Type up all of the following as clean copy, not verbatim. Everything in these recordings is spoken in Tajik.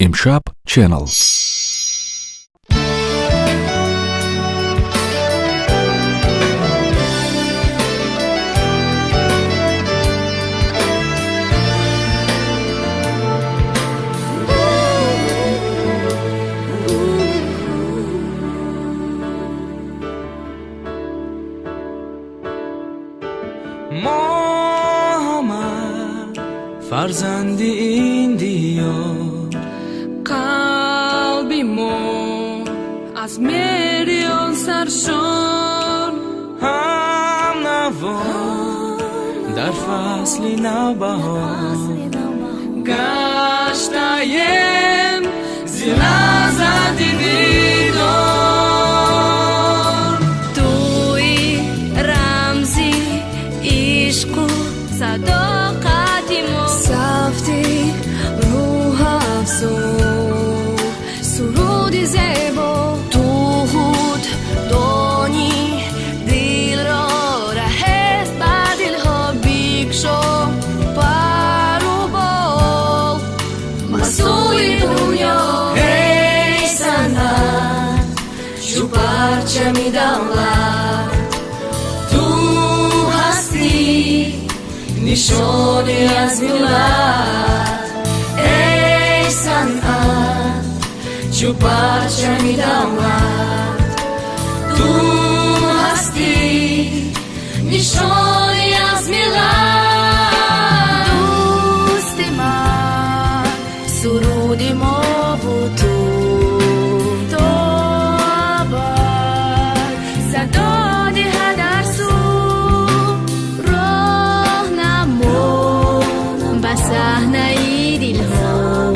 امشب چینل. محمد فرزندی این دیار، قلبی ما از میلیون سرشار، هم نوار در فصل نوبهار، گشتایم زیر لحظت دیدار. توی رمزی عشق و صداقتی ما، سفتی روح افزون سرود زیبا، دود دانی دل را رهست بر دلها بکشا پر و بال. مسئول دنیا ای صنعت چو پرچم دولت، تو هستی نشانی از ملت. ای صنعت چو پرچم دولت، تو هستی نشانی از ملت. دوست من سرود ما بود تو، تو ابد صدا ده در سو، راهنما به صحنه دلها.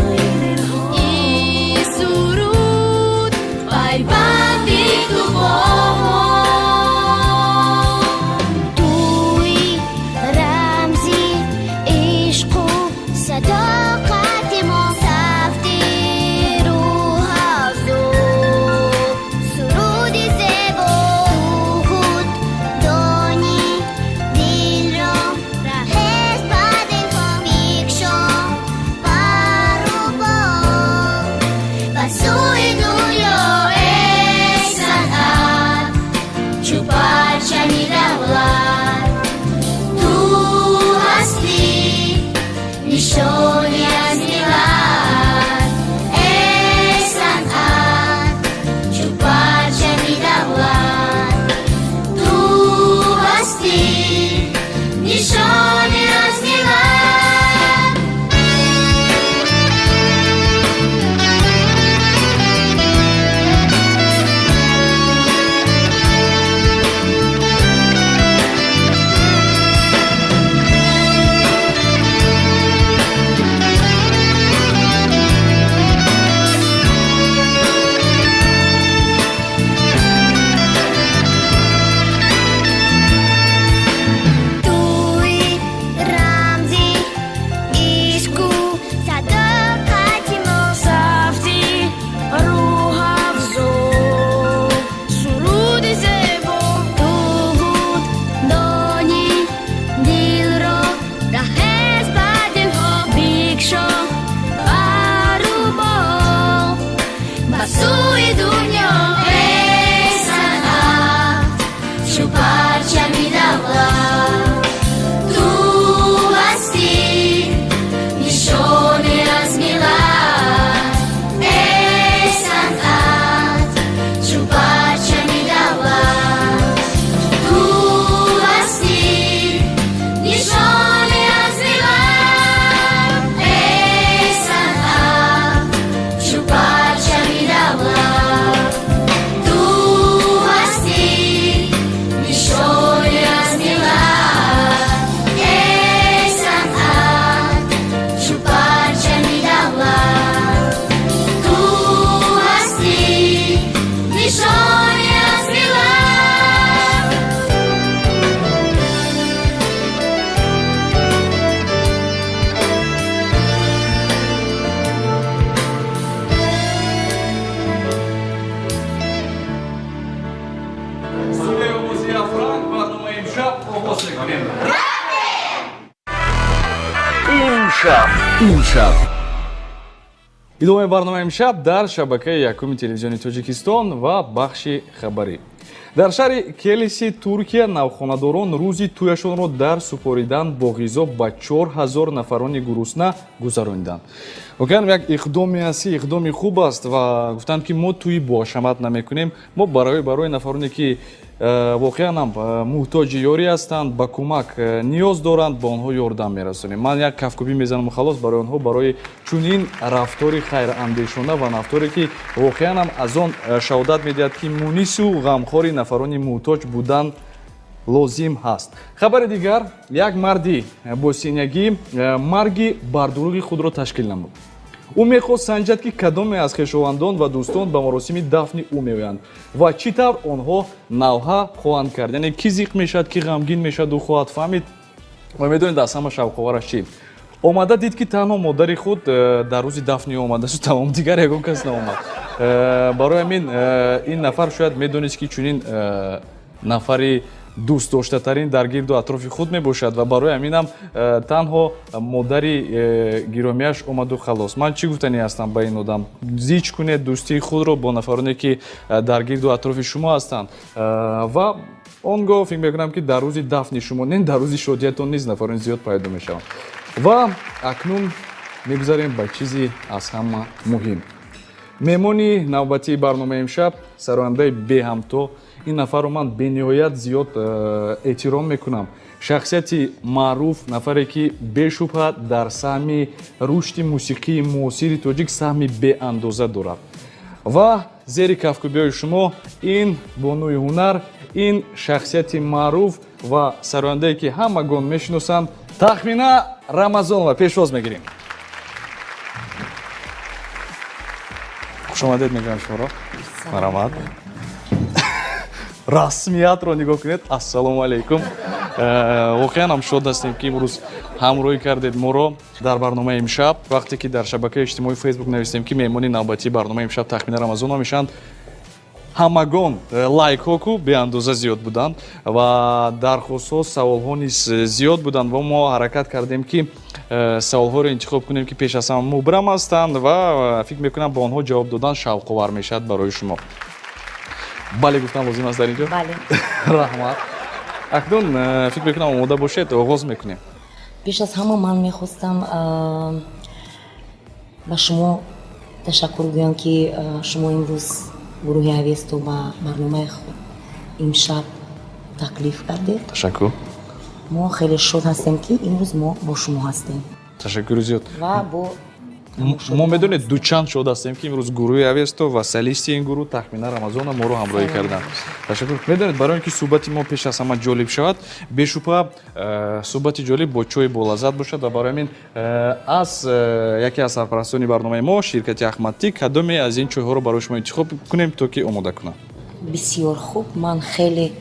این سرود پیوندی تو با ما. توی رمزی عشق و صداقت ما، سفتی روح افزون سرود زیبا، دود دانی دل را رهست بر دلها بکشا پر و بال. به سوی دنیا ای صنعت چو پرچم دولت، تو هستی نشانی از ملت. ای صنعت چو پرچم دولت، تو هستی نشانی از ملت. توی رمزی عشق و صداقت ما، سفتی روح افزون سرود زیبا، دود دانی دل را رهست بر دلها بکشا پر و بال. به سوی دنیا ای صنعت چو پرچم دولت، تو هستی نشانی از ملت. ای صنعت چو پرچم دولت، تو هستی نشانی از ملت. ای صنعت چو پرچم دولت، تو هستی نشانی از ملت. ای صنعت چو پرچم دولت، تو هستی نشانی از ملت. Студия музея Франк, барнума имшаб, оғосы کنیم. امشب идомаи барномаи имшаб дар шабакаи якуми телевизиони Тоҷикистон ва бахши хабарӣ. дар шаҳри Келиси, Туркия, навхонадорон рӯзи тӯяшонро дар супоридан бо ғизо ба 4000 нафарони гурусна гузаронданд. Вокеан як иқдоми аст, иқдоми хуб аст ва гуфтанд ки мо тӯи боҳашамат намекунем. Мо барои нафароне ки воқеан муҳтоҷи ёрӣ ҳастанд, ба кӯмак ниёз доранд, ба онҳо ёрдам мерасонем. Ман як кафкӯбӣ мезанам халос барои онҳо, барои чунин рафтори хайрандешона ва рафторе ки воқеан аз он шаҳодат медиҳад ки мунису ғамхори нафарони муҳтоҷ будан лозим ҳаст. Хабари дигар, як марди босинягӣ марги бардуруғи худро ташкил намуд. ӯ мехост санҷад ки кадоме аз хешовандон ва дӯстон ба маросими дафни ӯ меоянд ва чӣ тавр онҳо навҳа хоҳанд кард. Яъне ки зиқ мешавад, ки ғамгин мешавад, ӯ хоҳад фаҳмид. Ва медонед аз ҳама шавқовараш чӣ? Омада дид ки танҳо модари худ дар рӯзи дафни омадасту, тамом, дигар ягон кас наомад. Барои ҳамин ин нафар шояд медонист ки чунин нафари дӯстдоштатарин дар гирду атрофи худ мебошад ва барои ҳаминам танҳо модари гиромияш омаду халос. Ман чӣ гуфтанӣ ҳастам ба ин одам? Зич кунед дӯстии худро бо нафароне ки дар гирду атрофи шумо ҳастанд ва он гоҳ фикр мекунам ки дар рӯзи дафни шумо, не дар рӯзи шодиятон низ нафарони зиёд пайдо мешаванд. ва акнун мегузарем ба чизи аз ҳама муҳим. меҳмони навбатии барномаи имшаб сарояндаи беҳамто, ин нафарро ман бениҳоят зиёд эҳтиром мекунам. Шахсияти маъруф, нафаре ки бешубҳа дар саҳми рушди мусиқии муосири тоҷик саҳми беандоза дорад. ва зери кафкӯбиҳои шумо ин бонуи ҳунар, ин шахсияти маъруф ва сарояндае ки ҳамагон мешиносанд, Тахмина Рамазонова, пешвоз мегирем. Хушомадед мегӯям шуморо. Марҳамат. Расмиятро нигоҳ кунед. Ассалому алайкум. Воқеан ҳам шод ҳастем ки имрӯз ҳамроҳӣ кардед моро дар барномаи имшаб. Вақте ки дар шабакаи иҷтимоии Facebook навистем ки меҳмони навбатии барномаи имшаб Тахмина Рамазонова мешаванд, ҳамагон лайкҳо ку беандоза зиёд буданд ва дархостҳо, саволҳо низ зиёд буданд ва мо ҳаракат кардем ки саволҳоро интихоб кунем ки пеш аз ҳама мубрам ҳастанд ва фикр мекунам ба онҳо ҷавоб додан шавқовар мешавад барои шумо. бале гуфтан лозим аст дар инҷо? Бале. Раҳмат. акнун фикр мекунам омода бошед, оғоз мекунем. пеш аз ҳама ман мехостам ба шумо ташаккур гӯям ки шумо имрӯз гурӯҳи Авесто ба барномаи худ имшаб таклиф кардед. Ташаккур. мо хеле шод ҳастем ки имрӯз мо бо шумо ҳастем. Ташаккури зиёд. ва бо мо медонед дучанд шод ҳастем ки имрӯз гурӯҳи Авесто ва солисти ин гурӯҳ Тахмина Рамазонова моро ҳамроҳӣ карданд. Ташаккур. Медонед барои ин ки суҳбати мо пеш аз ҳама ҷолиб шавад, бешубҳа суҳбати ҷолиб бо чой болаззат бошад ва барои ҳамин аз яке аз сарпарастони барномаи мо, ширкати Ахмадтӣ, кадоме аз ин чойҳоро барои шумо интихоб кунем то ки омода кунам? Бисёр хуб. Ман хеле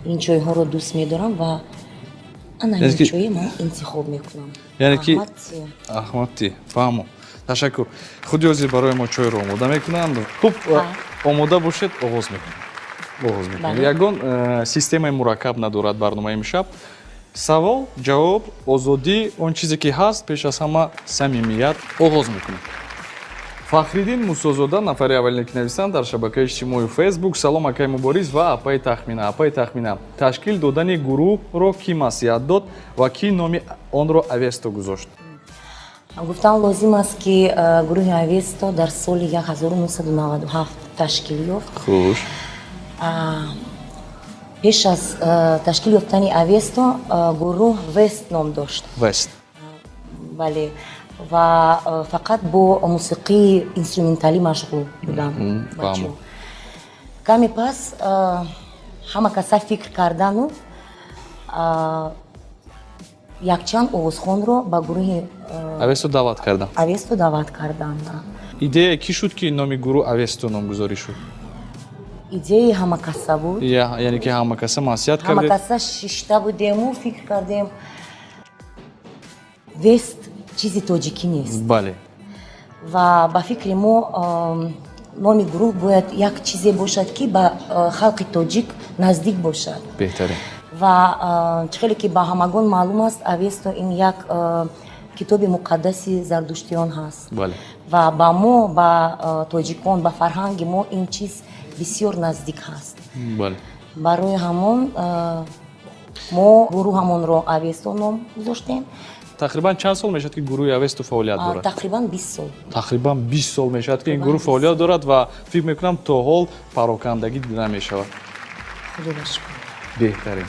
ин чойҳоро дӯст медорам ва ана ин чойи ман интихоб мекунам. Яъне ки Ахмадтӣ. Фаҳмо. Ташаккур. Худи ҳозир барои мо чойро омода мекунанд. Хуб, омода бошед, оғоз мекунем. Ягон системаи мураккаб надорад барномаи имшаб. Савол, ҷавоб, озодӣ, он чизе ки ҳаст, пеш аз ҳама самимият. Оғоз мекунем. Фахриддин Мусозода, нафари аввалине ки нависанд дар шабакаи иҷтимоии Facebook. Салом акай Муборис ва апаи Тахмина. Апаи Тахмина, ташкил додани гурӯҳро ки маслиҳат дод ва ки номи онро Авесто гузошт? гуфтан лозим аст ки гурӯҳи Авесто дар соли 1997 ташкил ёфт. Хуш. пеш аз ташкил ёфтани Авесто гурӯҳ Вест ном дошт. Вест. бале. ва фақат бо мусиқии инструменталӣ машғул буданд. каме пас ҳама каса фикр кардану якчанд овозхонро ба гурӯҳи Авесто даъват карданд. Идея кӣ шуд ки номи гурӯҳ Авесто номгузорӣ шуд? идеяи ҳамакаса буд. Яъне ки ҳамакаса маслиҳат кардед? ҳамакаса шишта будему фикр кардем Вест чизи тоҷикӣ нест. Бале. ва ба фикри мо номи гурӯҳ бояд як чизе бошад ки ба халқи тоҷик наздик бошад. Беҳтарин. ва хеле ки ба ҳамагон маълум аст, Авесто ин як китоби муқаддаси зардуштиён ҳаст бале ва ба мо ба тоҷикон ба фарҳанги мо ин чиз бисёр наздик ҳаст. бале барои ҳамон мо гурӯҳамонро авесто ном гузоштем. тақрибан чанд сол мешавад ки гурӯҳи авесто фаъолият дорад? Тақрибан 20 сол. тақрибан 20 сол мешавад ки ин гурӯҳ фаъолият дорад ва фикр мекунам то ҳол парокандагӣ дида мешавад. Худоя шукр. беҳтарин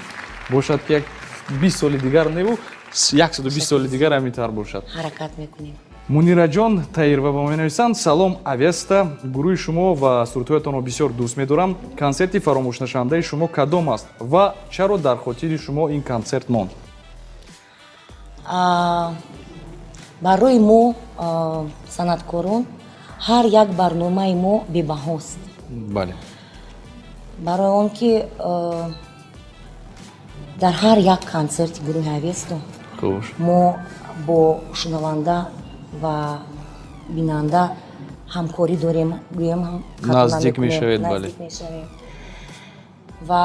бошад ки як 20 соли дигар неву 120 соли дигар ҳаминтар бошад. ҳаракат мекунем. мунираҷон таирова ба мо менависанд: салом авеста, гурӯҳи шумо ва сурудҳоятонро бисёр дӯст медорам. консерти фаромӯшнашавандаи шумо кадом аст ва чаро дар хотири шумо ин консерт монд? барои мо санъаткорон ҳар як барномаи мо бебаҳост. бале барои он ки дар ҳар як консерти гурӯҳи авесто хуш мо бо шунаванда ва бинанда ҳамкорӣ дорем, гӯем наздик мешавед. бале ва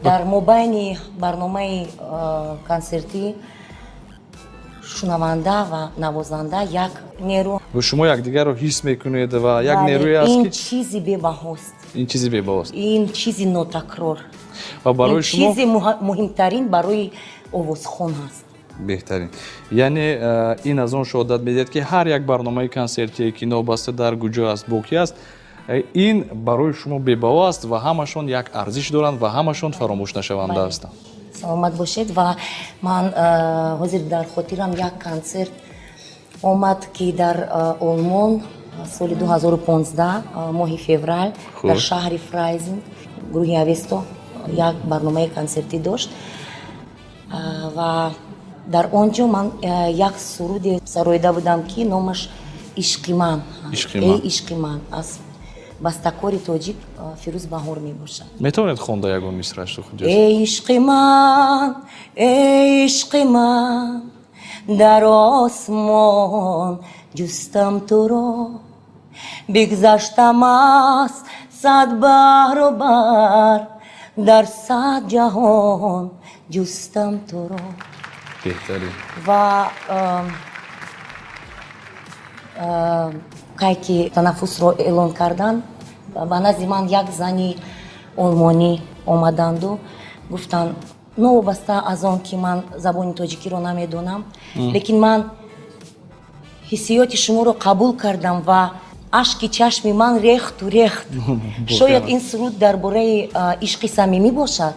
дар мобайни барномаи консертӣ шунаванда ва навозанда як нерӯ, ва шумо якдигарро ҳис мекунед ва як нерӯе аст ин ки чизи бебаҳост, ин чизи бебаҳост ин чизи нотакрор, ва барои ин шумо чизи муҳимтарин барои овозхон ҳаст. беҳтарин, яъне ин аз он шоҳодат медиҳад ки ҳар як барномаи консертие ки новбаста дар куҷо аст боқӣ аст, ин барои шумо бебаҳо аст ва ҳамашон як арзиш доранд ва ҳамашон фаромӯшнашаванда ҳастанд. саломат бошед. ва ман ҳозир дар хотирам як консерт омад ки дар олмон соли 2015 моҳи феврал дар шаҳри фрайзен гурӯҳи авесто як барномаи консертӣ дошт ва дар он ҷо ман як суруде сароида будам ки номаш ишқи ман, эй ишқи ман, аз бастакори тоҷик Фирӯз Баҳор мебошад. метавонед хонда ягон мисраашро хуҷост? эй ишқи ман дар осмон ҷустам туро, бигзаштам аз 100 баробар, дар 100 ҷаҳон ҷустам туро. беҳтарин ва кай ки танаффусро эълон кардан, ба назди ман як зани олмонӣ омаданду гуфтанд новобаста аз он ки ман забони тоҷикиро намедонам, лекин ман ҳиссиёти шуморо қабул кардам ва ашки чашми ман рехту рехт. шояд ин суруд дар бораи ишқи самимӣ бошад.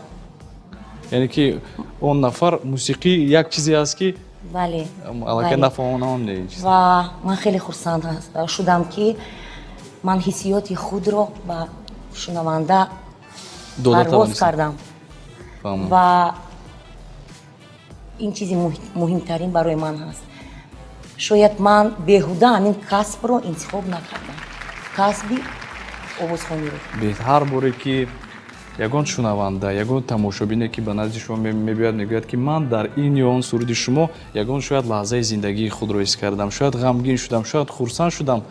яъне ки он нафар мусиқӣ як чизе аст ки аллакай нафаҳмонам нест. ва ман хеле хурсанд шудам ки ман ҳиссиёти худро ба шунаванда парвоз кардам ва ин чизи муҳимтарин барои ман ҳаст. шояд ман беҳуда ҳамин касбро интихоб накардам, касби овозхониро. ҳар боре ки ягон шунаванда, ягон тамошобине ки ба назди шумо мебиёяд, мегӯяд ки ман дар ин ё он суруди шумо ягон шояд лаҳзаи зиндагии худро ҳис кардам, шояд ғамгин шудам, шояд хурсанд шудам,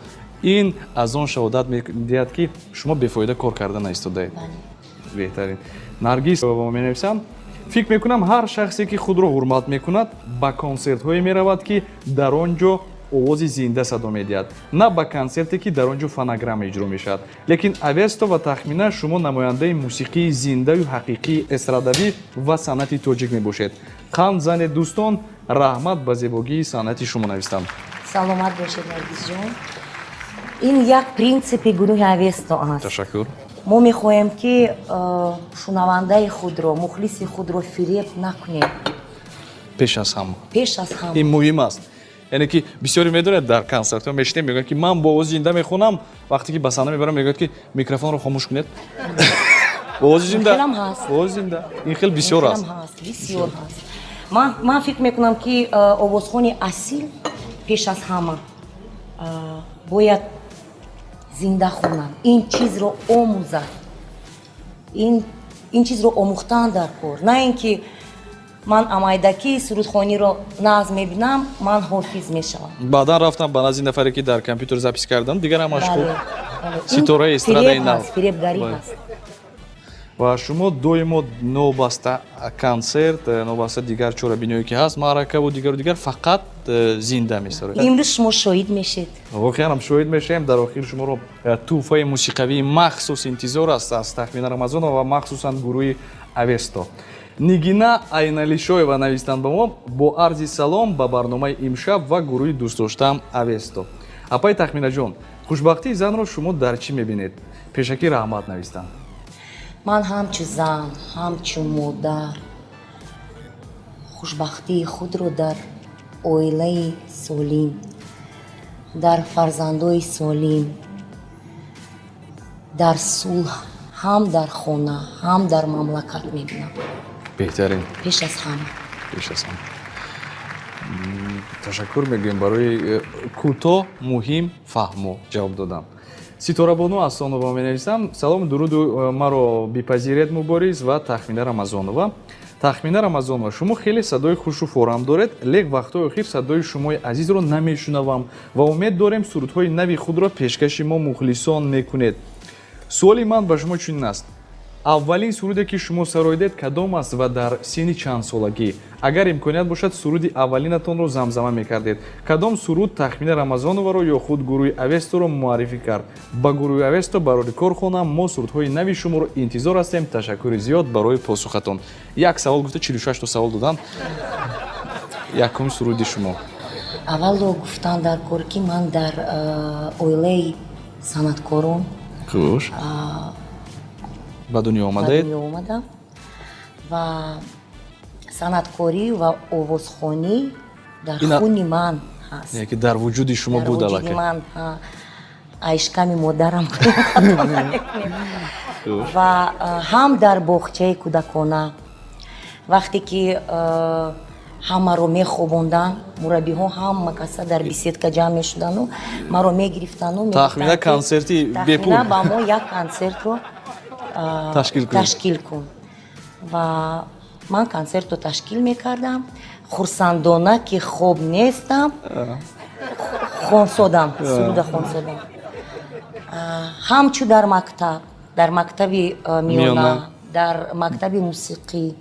ин аз он шаҳодат медиҳад ки шумо бефоида кор карда наистодаед. беҳтарин. наргиз ба мо менависанд: фикр мекунам ҳар шахсе ки худро ҳурмат мекунад ба консертҳое меравад ки дар он ҷо овози зинда садо медиҳад, на ба консерте ки дар он ҷо фонограмма иҷро мешавад. лекин авесто ва тахмина шумо намояндаи мусиқии зиндаю ҳақиқии эстрадавӣ ва санъати тоҷик мебошед. қанд занед дӯстон, раҳмат ба зебогии санъати шумо навистанд. саломат бошед наргизҷон. ин як принсипи гурӯҳи авесто аст. ташаккур. мо мехоҳем ки шунавандаи худро, мухлиси худро фиреб накунем. пеш аз ҳама ин муҳим аст. яъне ки бисёре медонед дар консертҳо мешинем мегӯяд ки ман бо овози зинда мехонам, вақте ки ба саҳна мебарам мегӯяд ки микрофонро хомӯш кунед. овози зинда ин хел бисёр аст. ман фикр мекунам ки овозхони асил пеш аз ҳама бояд зинда хонад, ин чизро омӯзад, ин чизро омӯхтан дар кор, на ин ки ман амайдаки сурудхониро назм мебинам, ман ҳофиз мешавам. баъдан рафтам ба назди нафаре ки дар компютер запис кардан, дигар ҳам машғул ситораи эстрадаи нав. фиребгарӣ ҳаст. ва шумо доимо новбаста концерт, новбаста дигар чорабиниҳое ки ҳаст, маъракаву дигару дигар фақат зинда месаред. имрӯз шумо шоҳид мешед. воқеан шоҳид мешавем. дар охир шуморо тӯҳфаи мусиқавии махсус интизор аст аз Тахмина Рамазонова ва махсусан гурӯҳи Авесто. Нигина Айналишоева навистанд ба мо бо арзи салом ба барномаи имшаб ва гурӯҳи дӯстдоштаам Авесто. Апай Тахминаҷон, хушбахтии занро шумо дар чӣ мебинед? Пешакӣ раҳмат навистанд. ман ҳамчу зан, ҳамчу модар хушбахтии худро дар оилаи солим, дар фарзандои солим, дар сулҳ, ҳам дар хона, ҳам дар мамлакат мебинам. беҳтарин. пеш аз ҳама. Ташаккур мегӯем барои кӯтоҳ, муҳим, фаҳмо ҷавоб додан. Ситорабону Асонова менависам. Салом, дуруду маро бипазиред мубориз ва Тахмина Рамазонова. Тахмина Рамазонова, шумо хеле садои хушу форам доред, лек вақтҳои охир садои шумои азизро намешунавам ва умед дорем сурудҳои нави худро пешкаши мо мухлисон мекунед. суоли ман ба шумо чунин аст: аввалин суруде ки шумо сароидед кадом аст ва дар синни чанд солагӣ? Агар имконият бошад, суруди аввалинатонро замзама мекардед. Кадом суруд Тахмина Рамазоноваро ё худ гурӯҳи Авесторо муаррифӣ кард? Ба гурӯҳи Авесто барори кор хонам. Мо сурудҳои нави шуморо интизор ҳастем. Ташаккури зиёд барои посухатон. Як савол гуфта 46 то савол додан. Якуми суруди шумо. аввало гуфтан дар кор ки ман дар оилаи санъаткорон Хуш. ба дунё омадаед? ба дунё омадам ва санъаткорӣ ва овозхонӣ дар хуни ман ҳаст. Яке дар вуҷуди шумо буд дар аллакай. вуҷуди ман айшками модарам ва ҳам дар боғчаи кӯдакона вақте ки ҳамаро мехобондан, мураббиҳо ҳама каса дар беседка ҷамъ мешудану маро мегирифтану Тахмина концерти бепул. Тахмина ба мо як концертро ташкил кун. Ва ман концертро ташкил мекардам. хурсандона ки хоб нестам, хонсодам, суруда хонсодам. ҳамчу дар мактаби миёна, дар мактаби мусиқӣ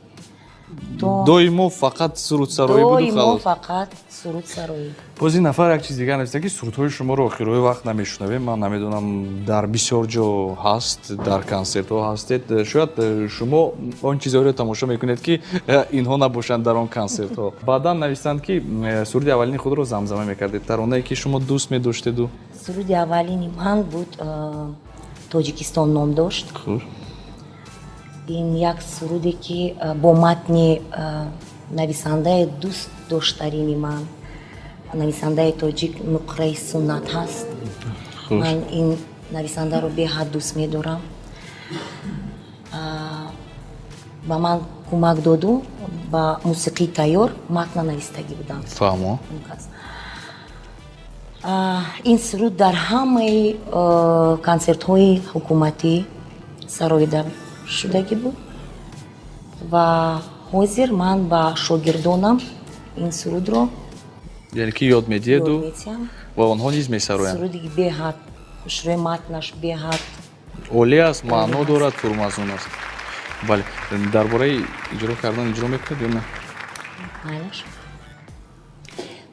доимо фақат сурудсароӣ буду халос. доимо фақат сурудсароӣ. боз ин нафар як чиз дигар нависта ки сурудҳои шуморо охирҳои вақт намешунавем. Ман намедонам дар бисёр ҷо ҳаст, дар консертҳо ҳастед. Шояд шумо он чизҳоро тамошо мекунед ки инҳо набошанд дар он консертҳо. баъдан навистанд ки суруди аввалини худро замзама мекардед. Таронае ки шумо дӯст медоштеду? суруди аввалини ман буд Тоҷикистон ном дошт. ин як суруде ки бо матни нависандаи дӯст доштарини ман, нависандаи тоҷик Нуқраи Суннат ҳаст. ман ин нависандаро беҳад дӯст медорам. ба ман кӯмак доду, ба мусиқии тайёр матна навистагӣ будам. фаҳмо. ин суруд дар ҳамаи консертҳои ҳукуматӣ сароида шудагӣ буд ва ҳозир ман ба шогирдонам ин сурудро яъне ки ёд медиҳеду ва онҳо низ месароянд. суруди беҳад хушрӯи матнаш беҳад олӣ аст, маъно дорад, фурмазун аст. бале, дар бораи иҷро кардан иҷро мекунед ё на? майлаш.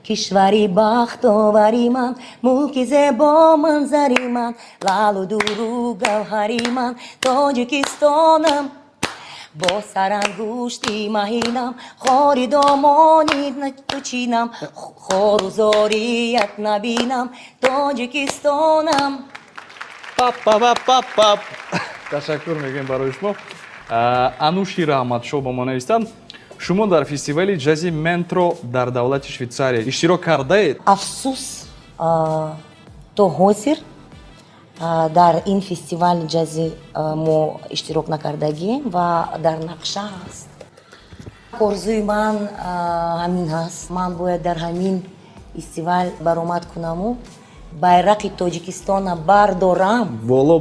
кишвари бахтовари ман, мулки зебо манзари ман, лалу дуру гавҳари ман, Тоҷикистонам. бо сарангушти маҳинам, хори домони начинам, хору зорият набинам, Тоҷикистонам. Пап. Ташаккур мегӯем барои шумо. Ануши Раҳматшоҳ ба мо навистанд: шумо дар фестивали ҷази Ментро дар давлати Швейтсария иштирок кардаед? афсус то ҳозир дар ин фестивали ҷази мо иштирок накардагем ва дар нақша ҳаст. орзуи ман ҳамин ҳаст. ман бояд дар ҳамин фестивал баромад кунаму байрақи Тоҷикистона бардорам. боло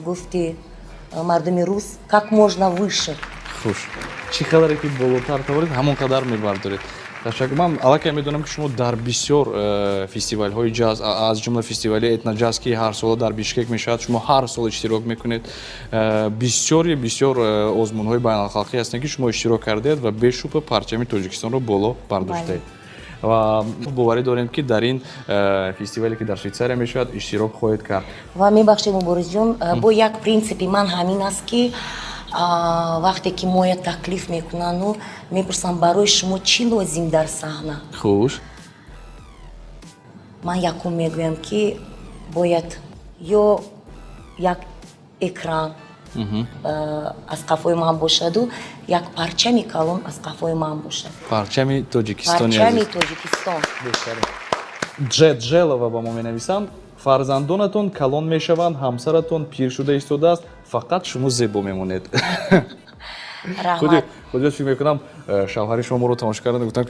гуфти мардуми рус как можно выше. хуш, чӣ қадаре ки болотар тавонед ҳамон қадар мебардоред. ташаккур. Ман аллакай медонам ки шумо дар бисёр фестивалҳои ҷаз, аз ҷумла фестивали этноҷаз ки ҳар сола дар Бишкек мешавад, шумо ҳар сол иштирок мекунед. Бисёр озмунҳои байналхалқӣ ҳастанд ки шумо иштирок кардаед ва бешубҳа парчами Тоҷикистонро боло бардоштаед. ва боварӣ дорем ки дар ин фестивале ки дар Швейтсария мешавад иштирок хоҳед кард. ва мебахшед Муборизҷон, бо як принципи ман ҳамин аст ки вақте ки моя таклиф мекунану мепурсам барои шумо чӣ лозим дар саҳна. Хуш. Ман якум мегӯям ки бояд ё як экран аз қафои ман бошаду як парчами калон аз қафои ман бошад. Парчами Тоҷикистони азиз. Парчами Тоҷикистон. Ҷеджелова ба мо менависанд. Фарзандонатон калон мешаванд, ҳамсаратон пир шуда истодааст, фақат шумо зебо мемонед. Раҳмат. худиёт фикр мекунам шавҳари шумо моро тамошо карданд гуфтанд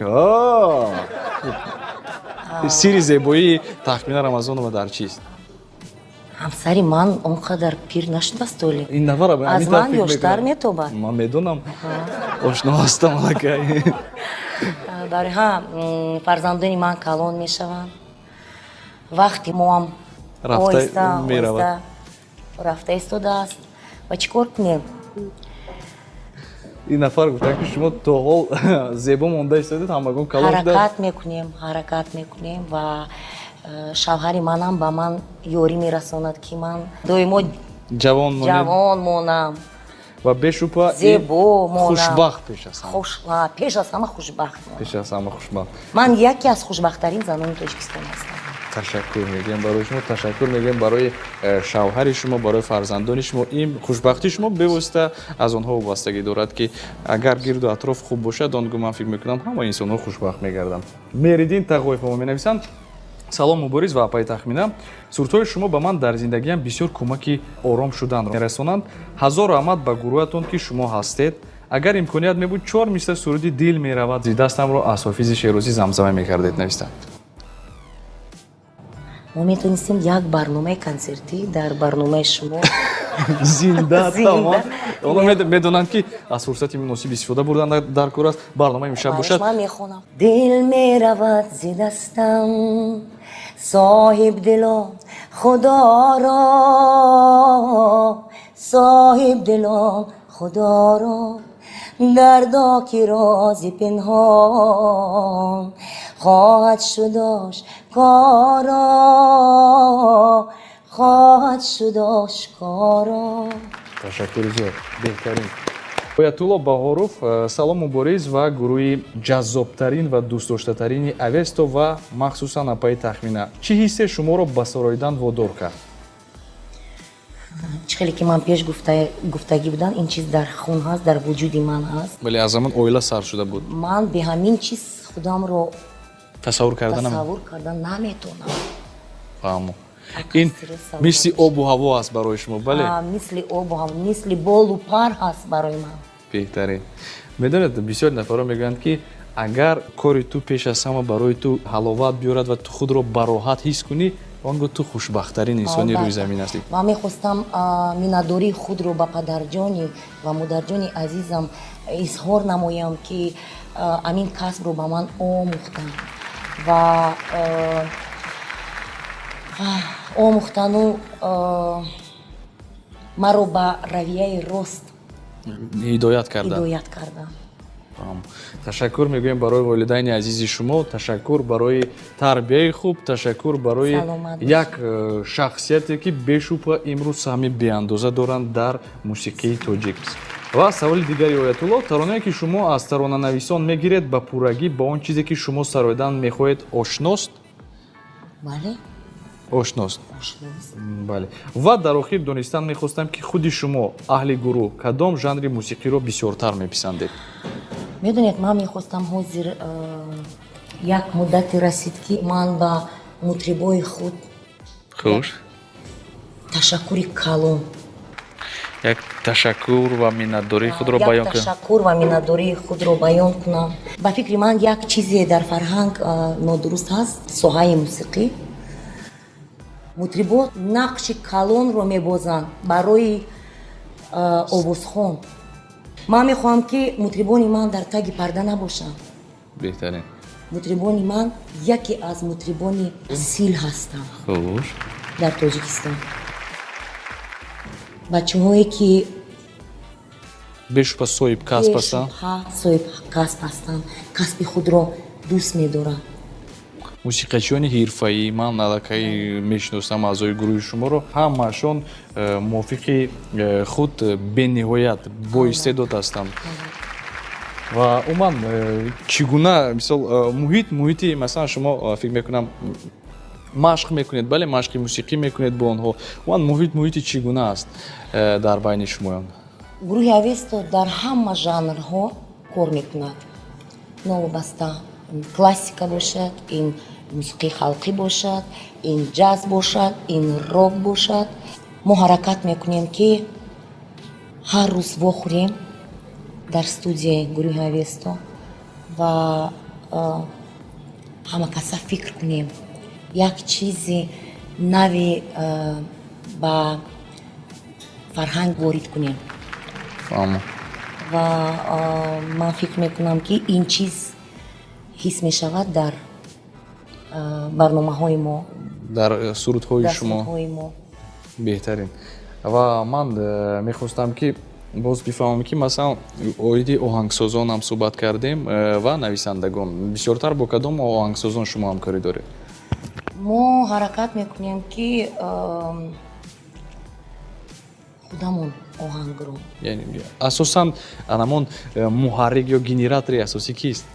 ки сири зебоии Тахмина Рамазонова дар чист? ҳамсари ман он қадар пир нашудааст оле. Ин нафара аз ман ёштар метобад. Ман медонам. Ошно ҳастам аллакай. Барои фарзандони ман калон мешаванд. Вақти моам оҳиста рафта истодааст ва чӣ кор кунем? Ин нафар гуфтанд ки шумо то ҳол зебо монда истодед, ҳамагон калон шуда. ҳаракат мекунем ва шавҳари манам ба ман ёрӣ мерасонад ки ман доимо ҷавон монам ва бешубҳа зебо монам, хушбахт пеш аз ҳама хушбахт. Ман яке аз хушбахттарин занони Тоҷикистон ҳастам. Ташаккур мегӯям барои шумо, ташаккур мегӯям барои шавҳари шумо, барои фарзандони шумо. Ин хушбахти шумо бевосита аз онҳо вобастагӣ дорад ки агар гирду атроф хуб бошад, он гӯ ман фикр мекунам ҳама инсонҳо хушбахт мегарданд. Меридин Тағоев ба мо менависанд. Салом Мубориз ва апаи Тахмина. Сурдҳои шумо ба ман дар зиндагиам бисёр кӯмаки ором шудан мерасонанд. Ҳазор раҳмат ба гурӯҳатон ки шумо ҳастед. Агар имконият мебуд 4 мисра суруди дил меравад дастамро аз Ҳофизи Шерозӣ замзама мекардед навистанд. мо метонистем як барномаи консертӣ дар барномаи шумо зинда тамом. Оно медонанд ки аз фурсати муносиб истифода бурдан дар кор аст. Барномаи имшаб бошад. ман мехонам. Дил меравад зи дастам соҳиб дило худоро, соҳиб дило худоро, дардо ки рози пинҳон хоҳад шуд ошкоро, хоҳад шуд ошкоро. Ташаккури зиёд. Беҳтарин. Оятулло Баҳоров, Салом Мубориз ва гурӯҳи ҷаззобтарин ва дӯстдоштатарини Авесто ва махсусан апаи Тахмина. Чӣ ҳиссе шуморо ба сароидан водор кард? чӣ хеле ки ман пеш гуфтагӣ будам, ин чиз дар хун ҳаст, дар вуҷуди ман ҳаст. Вале аз замон оила сар шуда буд. Ман бе ҳамин чиз худамро тасаввур карда наметонам. Фаҳмо. Ин мисли обу ҳаво аст барои шумо, бале? Мисли обу ҳаво, мисли болу пар ҳаст барои ман. Беҳтарин. Медонед, бисёр нафарҳо мегӯянд ки агар кори ту пеш аз ҳама барои ту ҳаловат биёрад ва ту худро бароҳат ҳис кунӣ, он гоҳ ту хушбахттарин инсони рӯи замин ҳастӣ. Ман мехостам миннатдории худро ба падарҷони ва модарҷони азизам изҳор намоям ки амин касбро ба ман омӯхтанд ва омӯхтану маро ба равияи рост ҳидоят карда. Ташаккур мегӯем барои волидайни азизи шумо, ташаккур барои тарбияи хуб, ташаккур барои як шахсияте ки бешубҳа имрӯз саҳми беандоза доранд дар мусиқии тоҷик. Ва саволи дигари Оятулло, таронае ки шумо аз таронанависон мегиред ба пуррагӣ ба он чизе ки шумо сароидан мехоҳед ошност? Бале. Ошност. Бале. Ва дар охир донистан мехостам ки худи шумо аҳли гурӯҳ кадом жанри мусиқиро бисёртар меписандед? Медонед, ман мехостам ҳозир як муддате расид ки ман ба мутрибои худ ташаккури калон, як ташаккур ва миннатдории худро баён кунам. Ташаккур ва миннатдории худро баён кунам. Ба фикри ман як чизе дар фарҳанг нодуруст ҳаст, соҳаи мусиқӣ. Мутрибо нақши калонро мебозанд барои овозхон. Ман мехоҳам ки мутрибони ман дар таги парда набошанд. Беҳтарин. мутрибони ман яке аз мутрибони асил ҳастам Хуш. дар Тоҷикистон. бачаҳое ки бешубҳа соҳиб касб ҳастанд. бешубҳа соҳиб касб ҳастанд, касби худро дӯст медоранд. мусиқачиёни ҳирфаӣ ман аллакай мешиносам аъзои гурӯҳи шуморо, ҳамаашон мувофиқи худ бениҳоят боистеъдод ҳастанд. ва умуман чӣ гуна мисол муҳити масалан шумо фикр мекунам машқ мекунед, бале машқи мусиқӣ мекунед бо онҳо. умуман муҳити чӣ гуна аст дар байни шумоён? гурӯҳи авесто дар ҳама жанрҳо кор мекунад. новобаста классика бошад, ин мусиқии халқӣ бошад, ин ҷаз бошад, ин рок бошад. мо ҳаракат мекунем ки ҳар рӯз вохӯрем дар студияи гурӯҳи авесто ва ҳама каса фикр кунем, як чизи нави ба фарҳанг ворид кунем. ва ман фикр мекунам ки ин чиз ҳис мешавад дар барномаҳои мо, дар сурудҳои дар шумо. сурудҳои мо. беҳтарин. ва ман мехостам ки боз бифаҳмам ки масалан оиди оҳангсозон ҳам суҳбат кардем ва нависандагон. бисёртар бо кадом оҳангсозон шумо ҳамкорӣ доред? мо ҳаракат мекунем ки худамон оҳангро, яъне асосан анамон муҳаррик ё генератори асосӣ кист?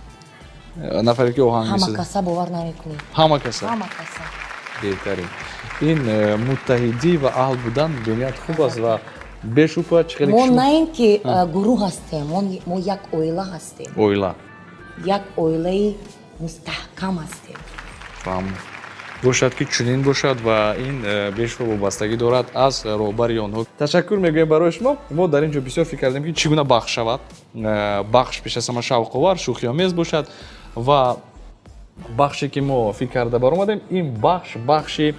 нафаре ки оҳанг ҳама месозад? каса бовар намекунем. ҳама каса? ҳама каса. беҳтарин. ин муттаҳидӣ ва аҳл будан бениҳоят хуб аст ва бешубҳа чӣ хеле мо на ин ки гурӯҳ ҳастем, мо як оила ҳастем, оила. як оилаи мустаҳкам ҳастем. фаҳм. бошад ки чунин бошад ва ин бешубҳа вобастагӣ дорад аз роҳбари онҳо. ташаккур мегӯем барои шумо. мо дар ин ҷо бисёр фикр кардем ки чӣ гуна бахш шавад. бахш пеш аз ҳама шавқовар, шӯхиомез бошад ва бахше ки мо фикр карда баромадем, ин бахши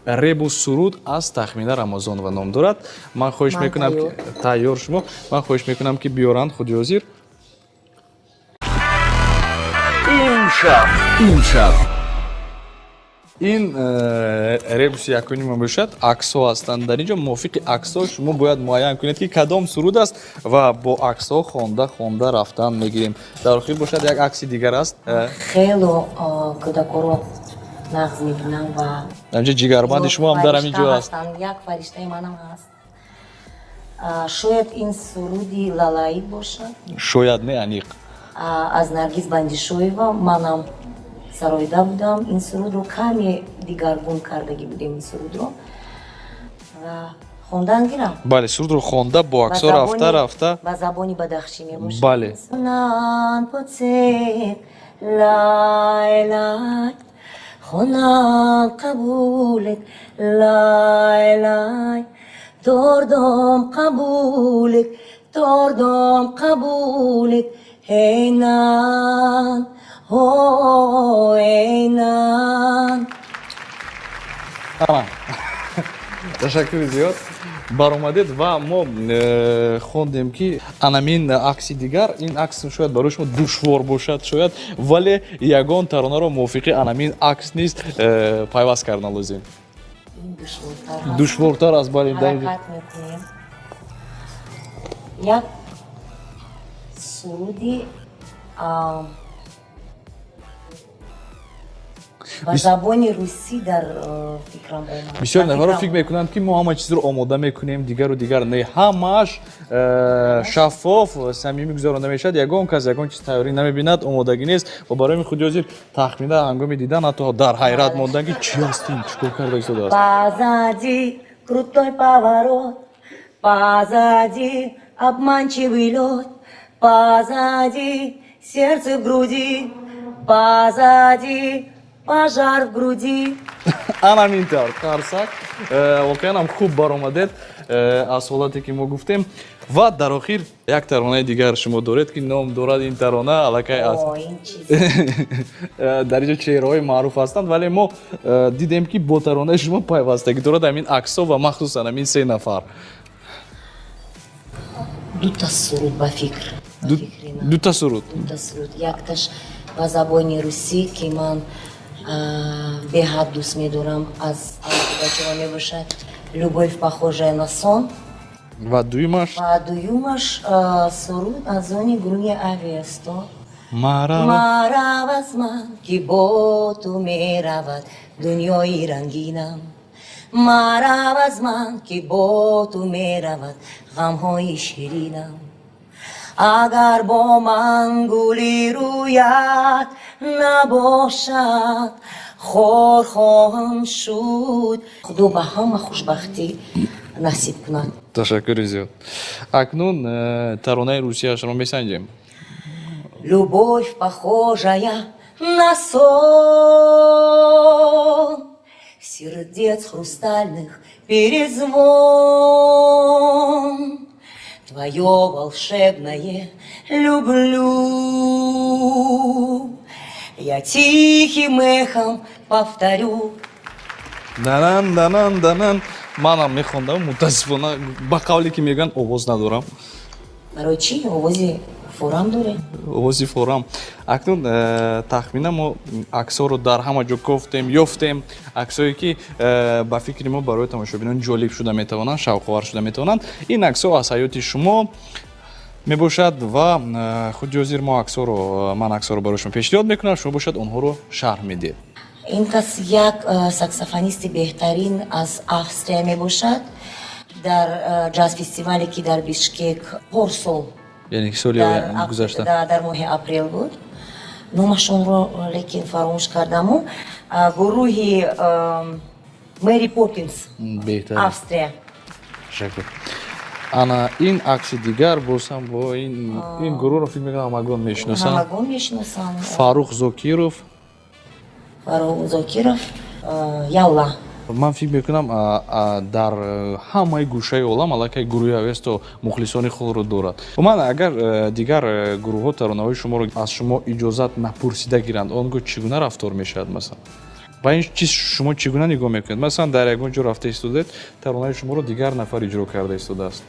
ребу суруд аз тахмина Рамазонова ном дорад. ман хоҳиш мекунам ки тайёр шумо. ман хоҳиш мекунам ки биёранд худи ҳозир. имшаб ин ребуси якунима бошад. аксҳо ҳастанд дар ин ҷо. мувофиқи аксҳо шумо бояд муайян кунед ки кадом суруд аст ва бо аксҳо хонда рафтан мегирем. дар охир бошад як акси дигар аст. хело кӯдакоро нағз мебинам ва дар ин ҷо ҷигарбанди шумо ҳам дар ҳамин ҷо аст. як фариштаи манам ҳаст. шояд ин суруди лалаид бошад. шояд не аниқ. аз Наргиз Бандишоева. манам сароида будам. ин сурудро каме дигаргун кардагӣ будем. ин сурудро ва хондан гирам. бале, сурудро хонда бо аксҳо рафта ба забони бадахшӣ мебошад. бале. Хонан потсек лай лай, хонан қабулек лай лай, тордом қабулек эйнан эйнан. ташаккури зиёд баромадед ва мо хондем ки анамин акси дигар. ин акс шояд барои шумо душвор бошад шояд, вале ягон таронаро мувофиқи анамин акс низ пайваст кардан лозим. душвортар аст. бале, ҳаракат мекунем. як суруди ба забони русӣ дар фикрам омад. бисёр нафаро фикр мекунанд ки мо ҳама чизро омода мекунем дигару дигар. не, ҳамааш шаффоф, самимӣ гузаронда мешавад. ягон кас ягон чиз тайёрӣ намебинад, омодагӣ нест ва барои худи ҳозир тахмина ҳангоми дидан ҳатто дар ҳайрат мондан ки чӣ ҳастин, чӣ кор карда истодааст. Позади крутой поворот, позади обманчивый лед, позади сердце в груди, позади пожар в груди. анаминтар қарсак воқеан ҳам хуб баромадед аз ҳолате ки мо гуфтем. ва дар охир як таронаи дигар шумо доред ки ном дорад. ин тарона аллакай аст. дар инҷо чеҳраҳои маъруф ҳастанд, вале мо дидем ки бо таронаи шумо пайвастагӣ дорад ҳамин аксҳо ва махсусан ҳамин се нафар. дута суруд ба фикр. дута суруд. Якташ ва забони русӣ ки ман беҳад дӯст медорам аз бачаҳо мебошад любовь похожая на сон. ва дуюмаш ва дуюмаш суруд аз они гурӯҳи авиасто. марав марав аз ман ки бо ту меравад дунёи рангинам. марав аз ман ки бо ту меравад ғамҳои ширинам. агар бо ман гули рӯят набошад хор хоҳам шуд. худо ба ҳама хушбахтӣ насиб кунад. ташаккури зиёд. акнун таронаи русияшро месанҷем. Любовь похожая на сон, сердец хрустальных перезвон. Твое волшебное люблю, я тихим эхом повторю. данан манам мехондам мутаассифона ба қавле ки мегӯянд овоз надорам. Барои чӣ овози форам дорем? овози форам. акнун тахминан мо аксҳоро дар ҳама ҷо кофтем ёфтем, аксҳое ки ба фикри мо барои тамошобинон ҷолиб шуда метавонанд, шавқовар шуда метавонанд. ин аксҳо аз ҳаёти шумо мебошад ва худи ҳозир мо ман аксҳоро барои шумо пешниҳод мекунам, шумо бошад онҳоро шарҳ медиҳед. ин кас як саксофонисти беҳтарин аз Австрия мебошад. дар ҷаз фестивале ки дар Бишкек парсол яъне ки соли гузашта дар моҳи апрел буд. номашонро лекин фаромӯш кардаму. гурӯҳи Мэри Поппинс, беҳтар. Австрия. Ташаккур. ана ин акси дигар бозам бо ин гурӯҳро фикр мекунам ҳамагон мешиносам. ҳамагон мешиносам. Фарух Зокиров. Ялла. ман фикр мекунам дар ҳамаи гӯшаи олам аллакай гурӯҳи авесто мухлисони худро дорад. ман агар дигар гурӯҳҳо таронаҳои шуморо аз шумо иҷозат напурсида гиранд, он гоҳ чӣ гуна рафтор мешавад? масалан ба ин чиз шумо чӣ гуна нигоҳ мекунед? масалан дар ягон ҷо рафта истодед, таронаи шуморо дигар нафар иҷро карда истодааст.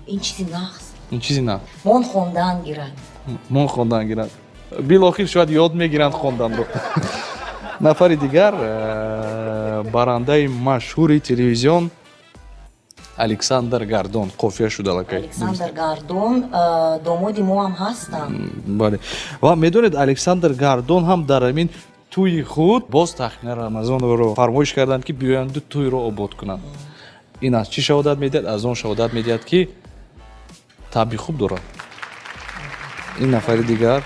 ин чизи нағз. ин чизи на мон хондан гирад. мон хондан гирад. билохир шояд ёд мегиранд хонданро. нафари дигар барандаи машҳури телевизион Александр Гордон. қофия шуда аллакай. Александр Гордон домоди мо ҳам ҳастам. бале. ва медонед Александр Гордон ҳам дар ҳамин тӯи худ боз тахмина Рамазонро фармоиш карданд ки биёянду тӯйро обод кунанд. ин аз чӣ шаҳодат медиҳад? аз он шаҳодат медиҳад ки табби хуб дорад. ин нафари дигар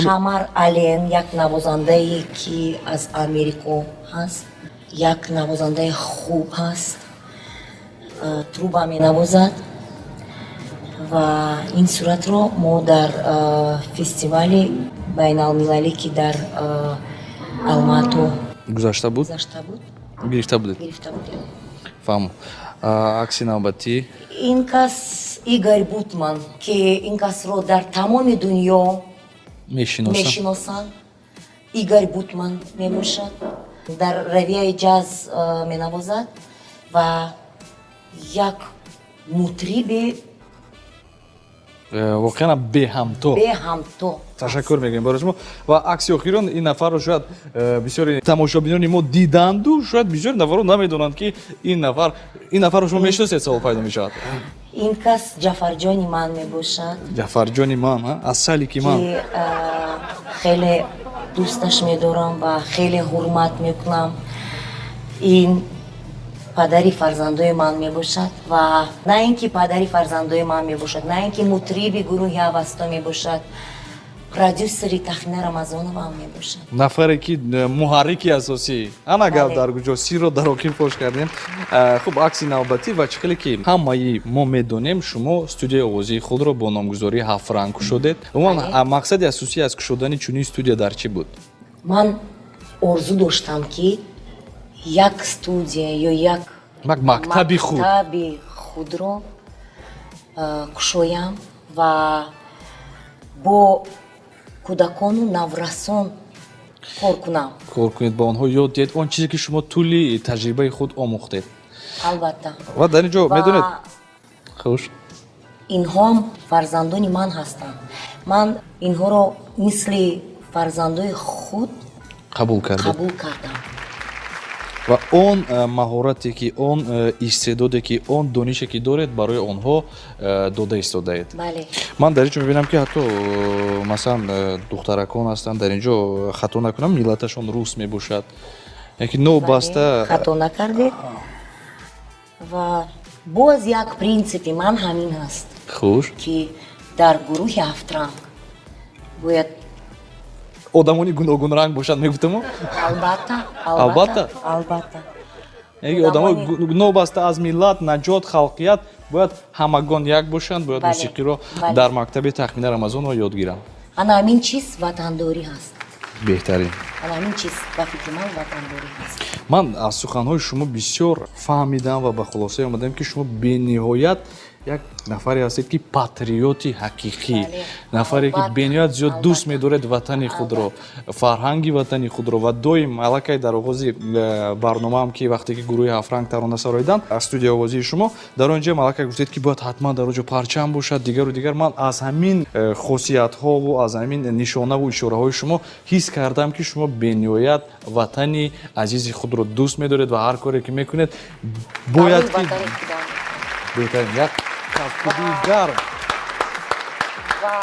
Шамар Ален, як навозандае ки аз Америко ҳаст, як навозандаи хуб ҳаст, труба менавозад ва ин суратро мо дар фестивали байналмилалӣ ки дар Алмату гузашта буд гирифта будед. фаҳм. акси навбатӣ ин кас Игорь Бутман ки ин касро дар тамоми дунё мешиносанд. Игорь Бутман мебошад. дар равияи ҷаз менавозад ва як мутриби воқеан беҳамто. ташаккур мегӯем барои шумо. ва акси охирон ин нафарро шояд бисёри тамошобинони мо диданду шояд бисёри нафарро намедонанд ки ин нафарро шумо мешиносед. савол пайдо мешавад. ин кас ҷафарҷони ман мебошад. ҷафарҷони ман асали ки ман хеле дӯсташ медорам ва хеле ҳурмат мекунам. ин падари фарзандои ман мебошад ва на ин ки падари фарзандои ман мебошад, на ин ки мутриби гурӯҳи авасто мебошад, продюсери Тахмина Рамазонова ҳам мебошад. нафаре ки муҳаррики асосӣ. ана гап дар куҷо сирро дар охир фош кардем. хуб акси навбатӣ ва чӣ хеле ки ҳамаи мо медонем шумо студияи овозии худро бо номгузории 7 ранг кушодед. умуман мақсади асосӣ аз кушодани чунин студия дар чӣ буд? ман орзу доштам ки як студия ё як мактаби худро кушоям ва бо кӯдакону наврасон кор кунам. кор кунед, ба онҳо ёд диҳед он чизе ки шумо тӯли таҷрибаи худ омӯхтед. албатта. ва дар ин ҷо медонед хуш инҳоам фарзандони ман ҳастанд. ман инҳоро мисли фарзандои худ қабул кардед қабул кардам. ва он маҳорате ки он истеъдоде ки он донише ки доред барои онҳо дода истодаед. Бале. ман дар инҷо мебинам ки ҳатто масалан духтаракон ҳастанд дар инҷо хато накунам миллаташон рус мебошад яки новбаста хато накардед ва боз як принципи ман ҳамин ҳаст хуш ки дар гурӯҳи ҳафтранг бояд одамони гуногунранг бошанд мегуфтамо албатта одамои новбаста аз миллат наҷот халқият бояд ҳамагон як бошанд бояд Бале. мусиқиро Бале. дар мактаби тахмина рамазонро ёд гиранд ана ҳамин чиз ватандорӣ ҳаст беҳтарин ана ҳамин чиз ба фикри ман ватандорӣ ҳаст ман аз суханҳои шумо бисёр фаҳмидам ва ба хулоса омадам ки шумо бениҳоят як нафаре ҳастед ки патриоти ҳақиқӣ нафаре ки бениҳоят зиёд дӯст медоред ватани худро фарҳанги ватани худро ва доим аллакай дар оғози барномаам ки вақте ки гурӯҳи ҳафтранг тарона сароиданд аз студияи овозии шумо дар он ҷоям аллакай гуфтед ки бояд ҳатман дар он ҷо парчам бошад дигару дигар ман аз ҳамин хосиятҳову аз ҳамин нишонаву ишораҳои шумо ҳис кардам ки шумо бениҳоят ватани азизи худро дӯст медоред ва ҳар коре ки мекунед бояд ки беҳтарин як кафкуби гарм ва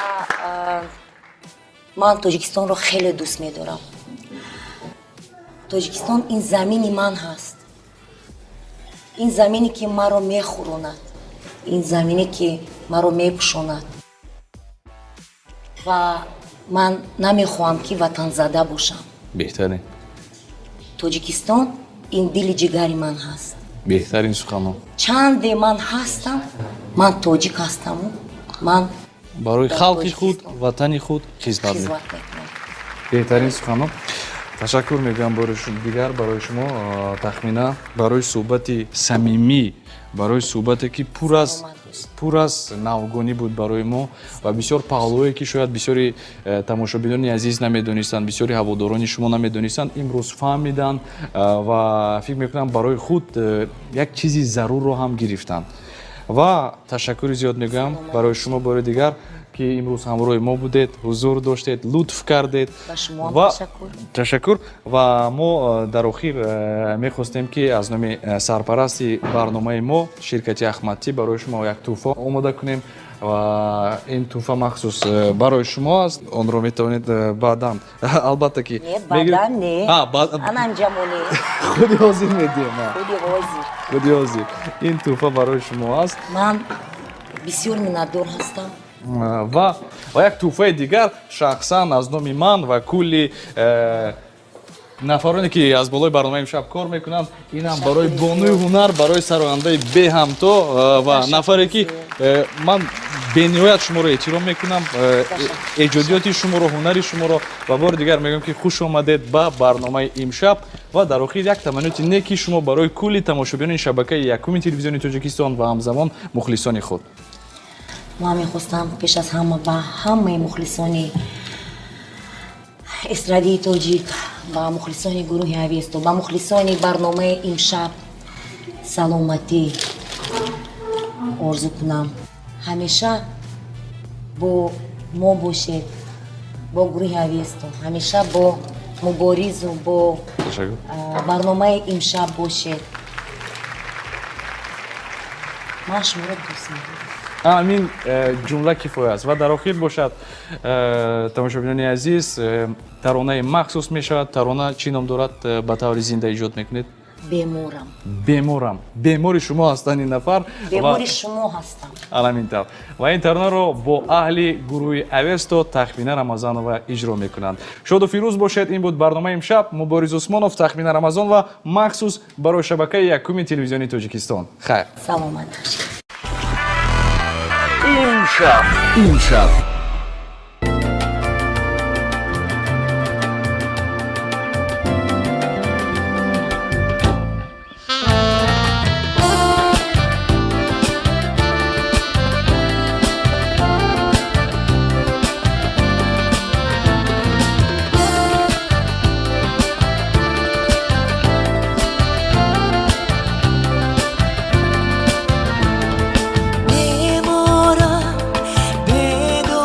ман тоҷикистонро хеле дӯст медорам. тоҷикистон ин замини ман ҳаст, ин замине ки маро мехӯронад, ин замине ки маро мепӯшонад ва ман намехоҳам ки ватанзада бошам. беҳтарин тоҷикистон ин дили ҷигари ман ҳаст. беҳтарин суханҳо чанде ман ҳастам, ман тоҷик ҳастаму ман барои дар халқи худ Тоҷикистон ватани худ хизмат хизмат мекунам. беҳтарин суханҳо ташаккур мегӯям бори дигар барои шумо тахмина барои суҳбати самимӣ барои суҳбате ки пур аз навгонӣ буд барои мо ва бисёр паҳлӯе ки шояд бисёри тамошобинони азиз намедонистанд бисёри ҳаводорони шумо намедонистанд имрӯз фаҳмиданд ва фикр мекунам барои худ як чизи зарурро ҳам гирифтанд ва ташаккури зиёд мегӯям барои шумо бори дигар ки имрӯз ҳамроҳи мо будед ҳузур доштед лутф кардед Ба шумо ва ташаккур. ва мо дар охир мехостем ки аз номи сарпарасти барномаи мо ширкати ахмадтӣ барои шумо як тӯҳфа омода кунем ва ин тӯҳфа махсус барои шумо аст онро метавонед баъдан албатта ки баъдан не ананҷамоне худи ҳозир медиҳем худи ҳозир ин тӯҳфа барои шумо аст ман бисёр миннатдор ҳастам ва як тӯҳфаи дигар шахсан аз номи ман ва кулли нафароне ки аз болои барномаи имшаб кор мекунанд инам барои бонуи ҳунар барои сарояндаи беҳамто ва нафаре ки ман бениҳоят шуморо эҳтиром мекунам эҷодиёти шуморо ҳунари шуморо ва бори дигар мегӯям ки хуш омадед ба барномаи имшаб ва дар охир як таманниёти неки шумо барои кулли тамошобинони шабакаи якуми телевизиони Тоҷикистон ва ҳамзамон мухлисони худ. ман мехостам пеш аз ҳама ба ҳамаи мухлисони эстрадии тоҷик ба мухлисони гурӯҳи авесто ба мухлисони барномаи имшаб саломатӣ орзу кунам. ҳамеша бо мо бошед, бо гурӯҳи авесто, ҳамеша бо муборизу бо барномаи имшаб бошед. ман шуморо дӯст медорам. ҳамин ҷумла кифоя аст ва дар охир бошад тамошобинони азиз таронаи махсус мешавад. тарона чӣ ном дорад, ба таври зинда иҷод мекунед? беморам. бемори шумо ҳастанд ин нафар, бемори шумо ҳастам. аламин тав ва ин таронаро бо аҳли гурӯҳи авесто тахмина рамазонова иҷро мекунанд. шоду фирӯз бошед. ин буд барномаи имшаб. мубориз усмонов, тахмина рамазон ва махсус барои шабакаи якуми телевизиони Тоҷикистон. хайр. саломат бошед. имшаб Memora, bedo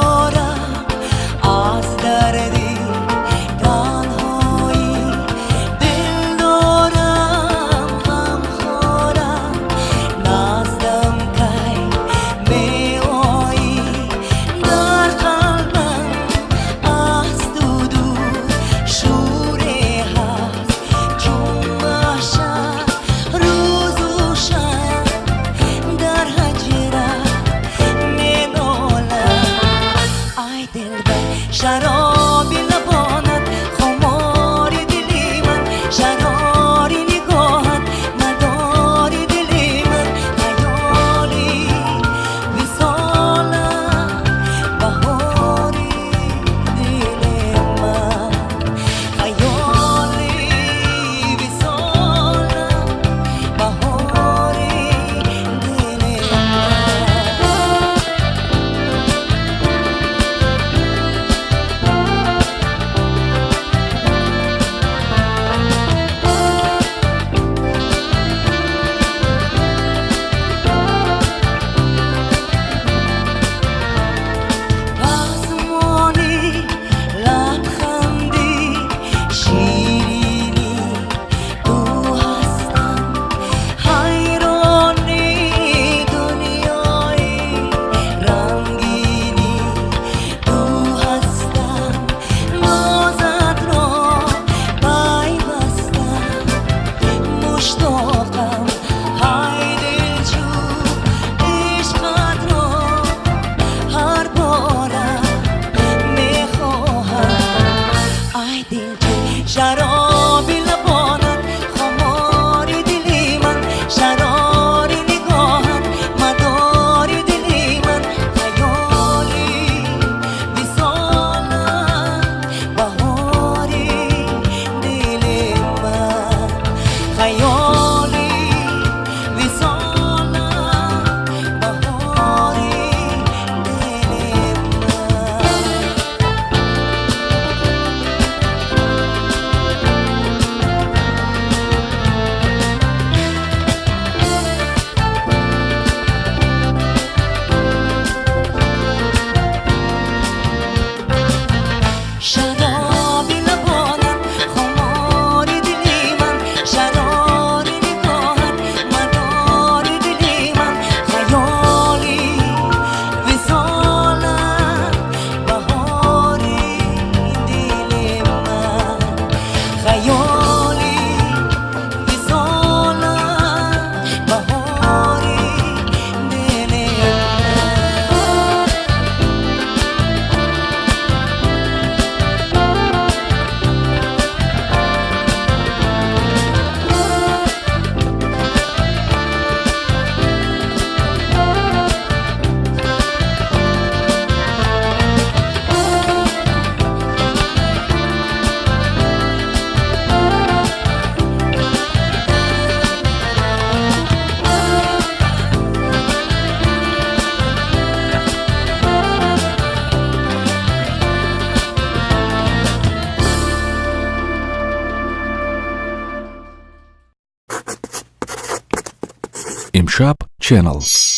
Имшаб Channel.